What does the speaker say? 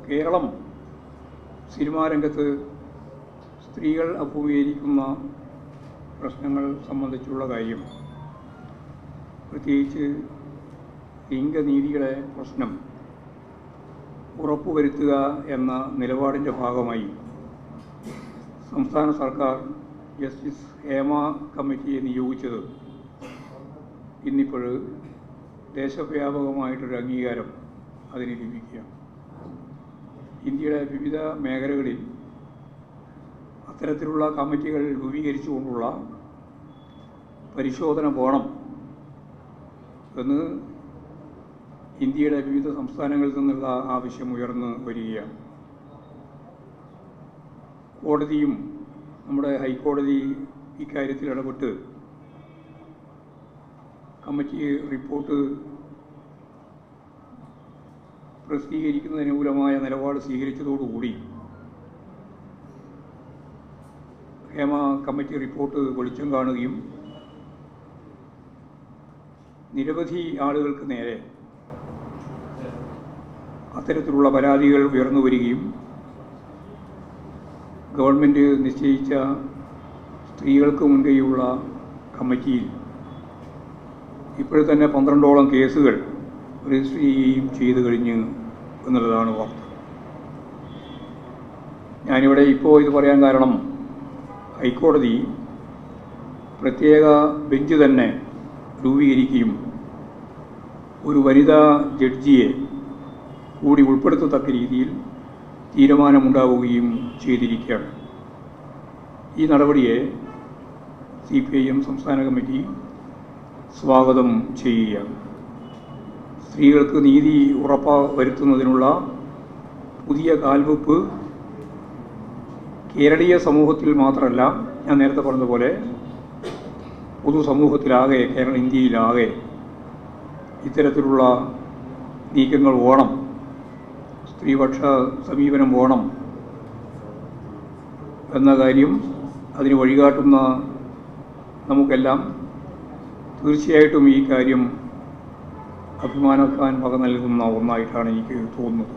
Keralam cinema രംഗത്ത് സ്ത്രീകൾ അഭിമുഖീകരിക്കുന്ന പ്രശ്നങ്ങൾ സംബന്ധിച്ചുള്ള കാര്യം, പ്രത്യേകിച്ച് ലിംഗനീതിയുടെ പ്രശ്നം ഉറപ്പുവരുത്തുക എന്ന നിലപാടിൻ്റെ ഭാഗമായി സംസ്ഥാന സർക്കാർ ജസ്റ്റിസ് ഹേമ കമ്മിറ്റിയെ നിയോഗിച്ചത് ഇന്നിപ്പോൾ ദേശവ്യാപകമായിട്ടൊരു അംഗീകാരം അതിന് ലഭിക്കുകയാണ്. ഇന്ത്യയുടെ വിവിധ മേഖലകളിൽ അത്തരത്തിലുള്ള കമ്മിറ്റികൾ രൂപീകരിച്ചുകൊണ്ടുള്ള പരിശോധന വേണം എന്ന് ഇന്ത്യയുടെ വിവിധ സംസ്ഥാനങ്ങളിൽ നിന്നുള്ള ആവശ്യം ഉയർന്നു വരികയാണ്. കോടതിയും നമ്മുടെ ഹൈക്കോടതി ഇക്കാര്യത്തിൽ ഇടപെട്ട് കമ്മിറ്റി റിപ്പോർട്ട് പ്രസിദ്ധീകരിക്കുന്നതിന് മൂലമായ നിലപാട് സ്വീകരിച്ചതോടുകൂടി ഹേമ കമ്മിറ്റി റിപ്പോർട്ട് വെളിച്ചം കാണുകയും നിരവധി ആളുകൾക്ക് നേരെ അത്തരത്തിലുള്ള പരാതികൾ ഉയർന്നു വരികയും ഗവൺമെൻറ് നിശ്ചയിച്ച സ്ത്രീകൾക്ക് മുൻകൈയുള്ള കമ്മിറ്റിയിൽ ഇപ്പോഴും തന്നെ 12ഓളം കേസുകൾ രജിസ്റ്റർ ചെയ്യുകയും ചെയ്തു കഴിഞ്ഞു എന്നുള്ളതാണ് വാർത്ത. ഞാനിവിടെ ഇപ്പോൾ ഇത് പറയാൻ കാരണം, ഹൈക്കോടതി പ്രത്യേക ബെഞ്ച് തന്നെ രൂപീകരിക്കുകയും ഒരു വനിതാ ജഡ്ജിയെ കൂടി ഉൾപ്പെടുത്തത്തക്ക രീതിയിൽ തീരുമാനമുണ്ടാവുകയും ചെയ്തിരിക്കുകയാണ്. ഈ നടപടിയെ CPIM സംസ്ഥാന കമ്മിറ്റി സ്വാഗതം ചെയ്യുകയാണ്. സ്ത്രീകൾക്ക് നീതി ഉറപ്പുവരുത്തുന്നതിനുള്ള പുതിയ കാൽവെപ്പ് കേരളീയ സമൂഹത്തിൽ മാത്രമല്ല, ഞാൻ നേരത്തെ പറഞ്ഞതുപോലെ പൊതുസമൂഹത്തിലാകെ, ഇന്ത്യയിലാകെ ഇത്തരത്തിലുള്ള നീക്കങ്ങൾ വേണം, സ്ത്രീപക്ഷ സമീപനം വേണം എന്ന കാര്യം അതിന് വഴികാട്ടുന്ന നമുക്കെല്ലാം തീർച്ചയായിട്ടും ഈ കാര്യം അഭിമാനിക്കാൻ വക നൽകുന്ന ഒന്നായിട്ടാണ് എനിക്ക് തോന്നുന്നത്.